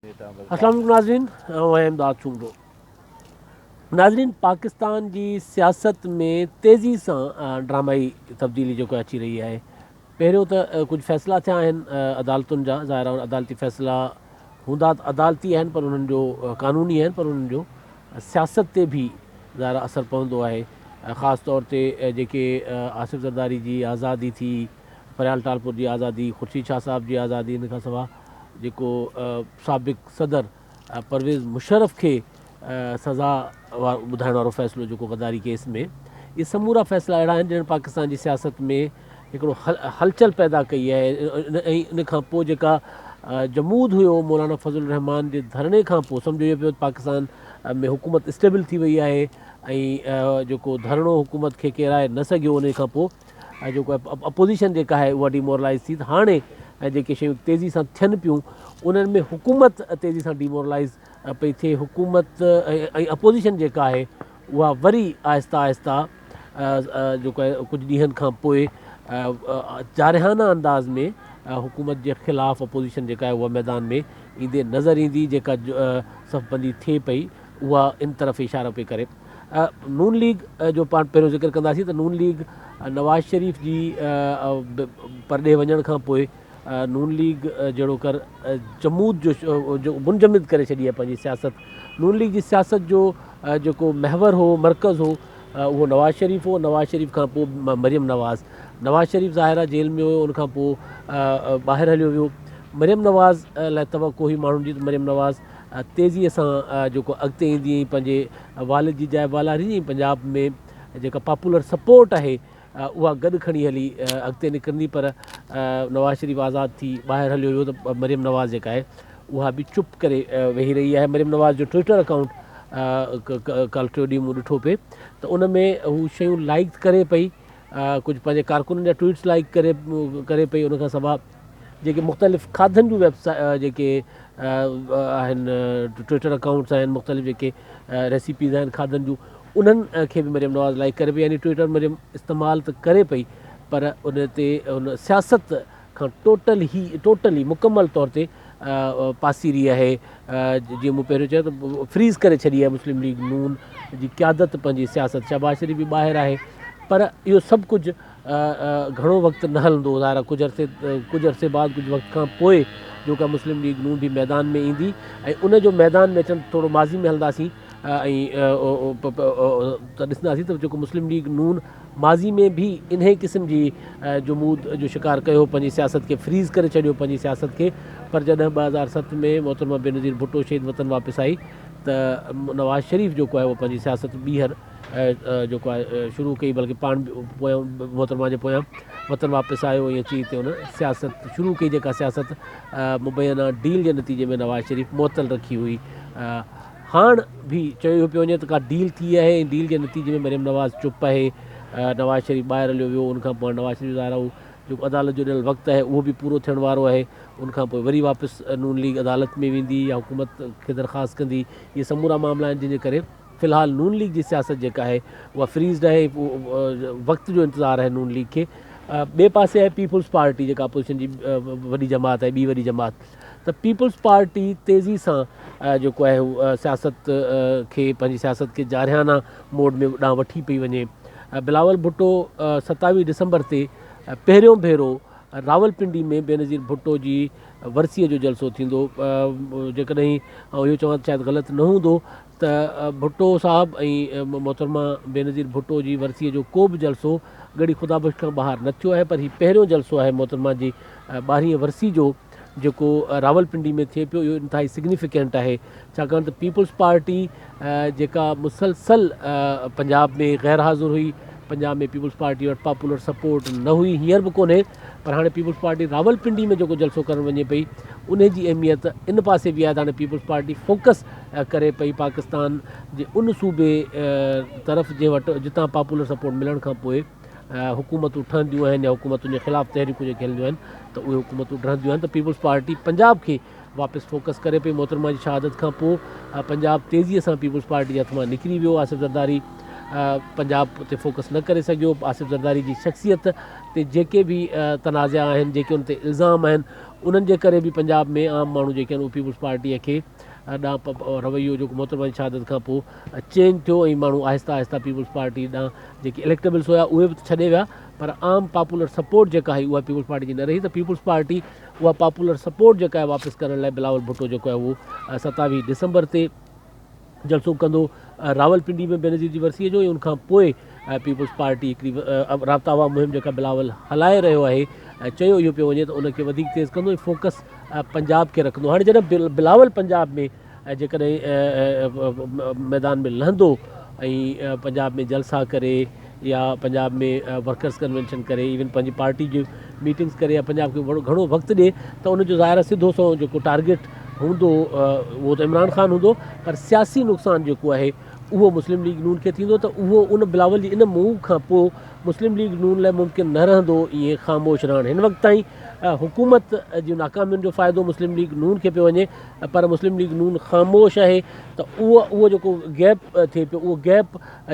अस्सलाम वालेकुम नाज़रीन, मैं इमदाद चूंडो। नाज़रीन, पाकिस्तान जी सियासत में तेज़ी सां ड्रामाई तब्दीली जेको अची रही आहे। पहिरियों त कुझु फ़ैसिला थिया आहिनि अदालतुनि जा, ज़ाहिर आहे अदालती फ़ैसिला हूंदा अदालती आहिनि, पर उन्हनि जो क़ानूनी आहिनि, पर उन्हनि जो सियासत ते बि ज़ाहिर असरु पवंदो आहे। ख़ासि तौर ते जेके आसिफ़ ज़रदारी जी आज़ादी थी, फरियाल टालपुर जी आज़ादी, ख़ुर्शीद शाह साहब जी आज़ादी, इन खां सवाइ जेको साबिक़ सदर परवेज़ मुशर्रफ खे सज़ा ॿुधाइण वारो फ़ैसिलो जेको गद्दारी केस में, इहे समूरा फ़ैसिला अहिड़ा आहिनि जिन्हनि पाकिस्तान जी सियासत में हिकिड़ो हलचल पैदा कई आहे। ऐं इन खां पोइ जेका जमूद हुयो मौलाना फज़ल रहमान जे धरणे खां पोइ, सम्झो इहो पियो पाकिस्तान में हुकूमत स्टेबल थी वई आहे ऐं जेको धरणो हुकूमत खे किराए न सघियो, उन खां पोइ जेको अपोज़िशन जेका आहे उहा डिमोरलाइज़ थी। त हाणे जेके शयूं तेज़ी सां थियनि पियूं, उन्हनि में हुकूमत तेज़ी सां डिमोरलाइज़ पई थिए। हुकूमत ऐं अपोज़िशन जेका आहे उहा वरी आहिस्ता आहिस्ता जेको आहे कुझु ॾींहंनि खां पोइ जारिहाना अंदाज़ में हुकूमत जे ख़िलाफ़ु अपोज़िशन जेका आहे उहा मैदान में ईंदे नज़र ईंदी। जेका सफ़बंदी थिए पई उहा इन तरफ़ इशारो पई करे। नून लीग जो पाण पहिरियों ज़िक्र कंदासीं त नून लीग नवाज़ शरीफ़ जी परॾे वञण खां पोइ नून लीग जहिड़ो कर जमूद जो मुंजमिद करे छॾी आहे पंहिंजी सियासत। नून लीग जी सियासत जो जेको महवर हो, मर्कज़ हो, उहो नवाज़ शरीफ़ हो। नवाज़ शरीफ़ खां पोइ मरियम नवाज़। नवाज़ शरीफ़ ज़ाहिर आहे जेल में हुयो, उनखां पोइ ॿाहिरि हलियो वियो। मरियम नवाज़ लाइ तवक़ो हुई माण्हुनि जी त मरियम नवाज़ तेज़ीअ सां जेको अॻिते ईंदी पंहिंजे वालिद जी जाइ बालारी जी पंजाब में जेका पॉपुलर सपोर्ट आहे उहा गॾु खणी हली अॻिते निकिरंदी। पर नवाज़ शरीफ़ आज़ादु थी ॿाहिरि हलियो वियो त मरियम नवाज़ जेका आहे उहा बि चुप करे वेही रही आहे। मरियम नवाज़ जो ट्विटर अकाउंट कल्ह टियों ॾींहुं मूं ॾिठो पिए त उन में हू शयूं लाइक करे पई, कुझु पंहिंजे कारकुननि जा ट्वीट्स लाइक करे पई। उनखां सवाइ जेके मुख़्तलिफ़ खाधनि जूं जेके आहिनि ट्विटर अकाउंट्स आहिनि, मुख़्तलिफ़ जेके रेसिपीज़ आहिनि खाधनि जूं, उन्हनि खे बि मरियम नवाज़ लाइक करे पई। यानी ट्विटर मरियम इस्तेमालु त करे पई, पर उन ते उन सियासत खां टोटली मुकमल तौर ते पासीरी आहे। जीअं मूं पहिरियों चयो त फ्रीज़ करे छॾी आहे मुस्लिम लीग नून जी क़यादत पंहिंजी सियासत। शहबाज़ शरीफ़ बि ॿाहिरि आहे, पर इहो सभु कुझु घणो वक़्तु न हलंदो। ज़ाहिर कुझु अरसे बाद, कुझु वक़्त खां पोइ जेका मुस्लिम लीग नून बि मैदान में ईंदी ऐं उनजो मैदान में अचनि थोरो माज़ी में हलंदासीं ऐं त ॾिसंदासीं त जेको मुस्लिम लीग नून माज़ी में बि इन क़िस्म जी जमूद जो शिकार कयो, पंहिंजी सियासत खे फ्रीज़ करे छॾियो पंहिंजी सियासत खे। पर जॾहिं 2007 में मोहतरमा बेनज़ीर भुट्टो शहीद वतन वापसि आई त नवाज़ शरीफ़ जेको आहे उहो पंहिंजी सियासत ॿीहर जेको आहे शुरू कई, बल्कि पाण पोयां मोहतरमा जे पोयां वतन वापसि आयो ऐं अची हिते हुन सियासत शुरू कई, जेका सियासत मुबैना डील जे नतीजे में नवाज़ शरीफ़ मुअतल रखी हुई। हाणे बि चयो पियो वञे त का डील थी आहे ऐं डील जे नतीजे में मरियम नवाज़ चुप आहे। नवाज़ शरीफ़ ॿाहिरि हलियो वियो, उनखां पोइ नवाज़ शरीफ़ ज़ाहिर आहे जेको अदालत जो ॾियलु वक़्तु आहे उहो बि पूरो थियण वारो आहे। उनखां पोइ वरी वापसि नून लीग अदालत में वेंदी या हुकूमत खे दरख़्वास्त कंदी। इहे समूरा मामला आहिनि जंहिंजे करे फ़िलहालु नून लीग जी सियासत जेका आहे उहा फ्रीज़ड आहे। वक़्त जो इंतज़ारु आहे नून लीग खे। ॿिए पासे आहे पीपुल्स पार्टी, जेका अपोज़िशन जी वॾी जमात आहे, ॿी वॾी जमात। त पीपुल्स पार्टी तेज़ी सां जेको आहे हू सियासत खे, पंहिंजी सियासत खे जारिहाना मोड में ॾांहुं वठी पई वञे। बिलावल भुट्टो 27 डिसंबर ते पहिरियों भेरो रावलपिंडी में बेनज़ीर भुट्टो जी वरसीअ जो जलसो थींदो। जेकॾहिं इहो चवां त शायदि ग़लति न हूंदो त भुट्टो साहब ऐं मोहतरमा बेनज़ीर भुट्टो जी वरसीअ जो को बि जलसो गड़ी ख़ुदा बख़्श खां ॿाहिरि न थियो आहे। पर हीउ पहिरियों जलसो आहे मोहतरमा जी 12वीं वरसी जो जेको रावलपिंडी में थिए पियो। इहो इंतिहाई सिग्निफिकेंट आहे, छाकाणि त पीपुल्स पार्टी जेका मुसलसल पंजाब में ग़ैर हाज़ुर हुई, पंजाब में पीपुल्स पार्टी वटि पॉपुलर सपोर्ट न हुई, हींअर बि कोन्हे, पर हाणे पीपुल्स पार्टी रावलपिंडी में जेको जलसो करणु वञे पई, उन जी अहमियत इन पासे बि आहे त हाणे पीपुल्स पार्टी फोकस करे पई पाकिस्तान जे उन सूबे तरफ़ जे वटि जितां पॉपुलर सपोर्ट मिलण खां पोइ हुकूमतूं ठहंदियूं आहिनि या हुकूमतुनि जे ख़िलाफ़ु तहरीकूं जेके हलंदियूं आहिनि त उहे हुकूमतूं ठहंदियूं आहिनि। त पीपुल्स पार्टी पंजाब खे वापसि फोकस करे पई। मोहतरमा जी शहादत खां पोइ पंजाब तेज़ीअ सां पीपुल्स पार्टी जे हथ मां निकिरी वियो। आसिफ़ ज़रदारी पंजाब ते फोकस न करे सघियो। आसिफ़ ज़रदारी जी शख़्सियत ते जेके बि तनाज़ा आहिनि, जेके उन ते इल्ज़ाम आहिनि, उन्हनि जे करे बि पंजाब में आम माण्हू जेके आहिनि उहे पीपुल्स पार्टीअ खे ॾांहुं रवैयो जेको मोहतरमा जी शहादत खां पोइ चेंज थियो ऐं माण्हू आहिस्ता आहिस्ता पीपुल्स पार्टी ॾांहुं जेके इलेक्टेबल्स हुआ उहे बि छॾे विया, पर आम पॉपुलर सपोर्ट जेका हुई उहा पीपुल्स पार्टी जी न रही। त पीपुल्स पार्टी उहा पॉपुलर सपोर्ट जेका आहे वापसि करण लाइ बिलावल भुट्टो जेको आहे उहो 27 डिसंबर ते जलसो कंदो रावलपिंडी में बेनज़ीर जी वरसीअ जो। ऐं उनखां पोइ पीपुल्स पार्टी हिकिड़ी राब्ता आवाम मुहिम जेका बिलावल हलाए रहियो आहे, चयो इहो पियो वञे त उनखे वधीक तेज़ कंदो ऐं फोकस पंजाब खे रखंदो। हाणे जॾहिं बिलावल पंजाब में जेकॾहिं मैदान में लहंदो ऐं पंजाब में जलसा करे या पंजाब में वर्कर्स कन्वेंशन करे, इवन पंहिंजी पार्टी जी मीटिंग्स करे या पंजाब खे घणो वक़्तु ॾिए, त उनजो ज़ाहिर सिधो सो जेको टारगेट हूंदो उहो त इमरान ख़ान हूंदो, पर सियासी नुक़सानु जेको आहे उहो मुस्लिम लीग नून खे थींदो। त उहो उन बिलावल जी इन मूव खां पोइ मुस्लिम लीग नून लाइ मुमकिन न रहंदो ईअं ख़ामोश रहणु। हिन वक़्त ताईं हुकूमत जूं नाकामियुनि जो फ़ाइदो मुस्लिम लीग नून खे पियो वञे, पर मुस्लिम लीग नून ख़ामोश आहे। त उहो जेको गैप थिए पियो, उहो गैप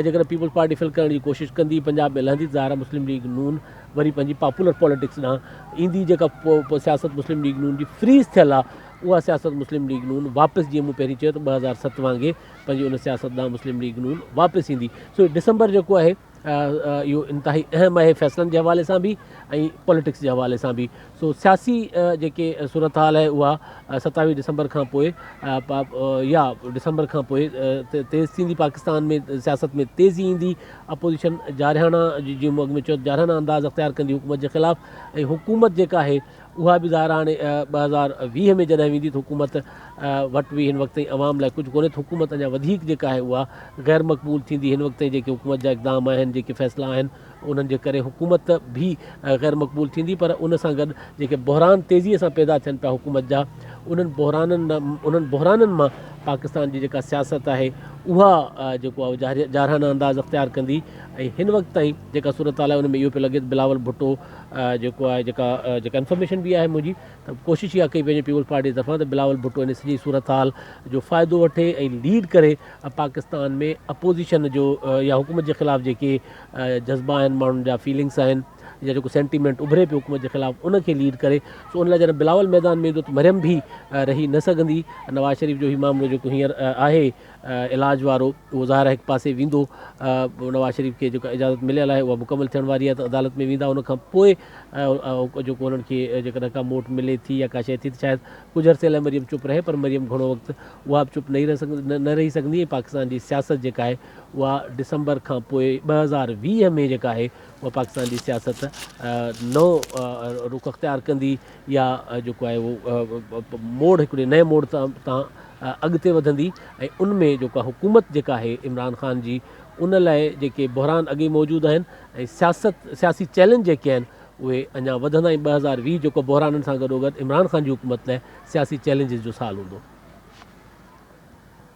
जेकॾहिं पीपुल्स पार्टी फिल करण जी कोशिशि कंदी, पंजाब में लहंदी, ज़ाहिर मुस्लिम लीग नून वरी पंहिंजी पॉपुलर पॉलिटिक्स ॾांहुं ईंदी। जेका पोइ सियासत मुस्लिम लीग नून जी फ्रीज़ थियल आहे, उहा सियासत मुस्लिम लीग नून वापसि, जीअं मूं पहिरीं चयो त 2007 वांगुरु पंहिंजी उन सियासत ॾांहुं मुस्लिम लीग नून वापसि ईंदी। सो डिसंबर जेको आहे इहो इंतिहाई अहम आहे फ़ैसिलनि जे हवाले सां बि ऐं पॉलिटिक्स जे हवाले सां बि। सो सियासी जेके सूरत हाल आहे उहा 27 डिसंबर खां पोइ या डिसंबर खां पोइ तेज़ थींदी। पाकिस्तान में सियासत में तेज़ी ईंदी। अपोज़िशन जारहाना जीअं मूं अॻु में चयो जारहाना अंदाज़ अख़्तियार कंदी हुकूमत जे ख़िलाफ़ु, ऐं हुकूमत जेका आहे उहा बि ज़ाहिर हाणे 2020 में जॾहिं वेंदी त हुकूमत वटि बि हिन वक़्त ताईं अवाम लाइ कुझु कोन्हे। त हुकूमत अञा वधीक जेका आहे उहा ग़ैर मक़बूल थींदी। हिन वक़्त ताईं जेके हुकूमत जा इक़दाम आहिनि, जेके फ़ैसिला आहिनि, उन्हनि जे करे हुकूमत बि ग़ैर मक़बूल थींदी। पर उन सां गॾु जेके बहरान तेज़ीअ सां पैदा थियनि पिया हुकूमत जा, उन्हनि बहराननि मां पाकिस्तान जी जेका सियासत आहे उहा जेको आहे जारहाना अंदाज़ अख़्तियार कंदी। ऐं हिन वक़्त ताईं जेका सूरत हाल आहे उन में इहो पियो लॻे त बिलावल भुट्टो जेको आहे जेका इंफॉर्मेशन बि आहे मुंहिंजी, त कोशिशि इहा कई पंहिंजे पीपुल्स पार्टी तरफ़ां त बिलावल भुट्टो इन सॼी सूरत हाल जो फ़ाइदो वठे ऐं लीड करे पाकिस्तान में अपोज़िशन जो या हुकूमत जे ख़िलाफ़ु जेके जज़्बा आहिनि, माण्हुनि जा फीलिंग्स आहिनि या जेको सेंटीमेंट उभरे पियो हुकूमत जे ख़िलाफ़ु, उनखे लीड करे। सो उन लाइ जॾहिं बिलावल मैदान में ईंदो त मरियम बि रही न सघंदी। नवाज़ शरीफ़ जो ई मामिलो जेको हींअर आहे इलाज वारो, उहो ज़ाहिर हिकु पासे वेंदो। नवाज़ शरीफ़ खे जेका इजाज़त मिलियल आहे उहा मुकमल थियण वारी आहे, त अदालत में वेंदा। उनखां पोइ जेको उन्हनि खे जेकॾहिं का मोट मिले थी या का शइ थी, त शायदि कुझु अरसे लाइ मरियम चुप रहे, पर मरियम घणो वक़्तु उहा बि चुप न रही सघंदी। ऐं पाकिस्तान जी सियासत जेका आहे उहा डिसंबर खां पोइ 2020 में जेका आहे उहा पाकिस्तान जी सियासत नओं रुख अख़्तियार कंदी या जेको आहे उहो मोड़ हिकिड़े नए मोड़ तां अॻिते वधंदी। ऐं उन में जेका हुकूमत जेका आहे इमरान ख़ान जी, उन लाइ जेके बहरान अॻे मौजूदु आहिनि ऐं सियासी चैलेंज जेके आहिनि उहे अञा वधंदा। ऐं 2020 जेको बहराननि सां गॾोगॾु इमरान ख़ान जी हुकूमत लाइ सियासी चैलेंजिस जो साल हूंदो।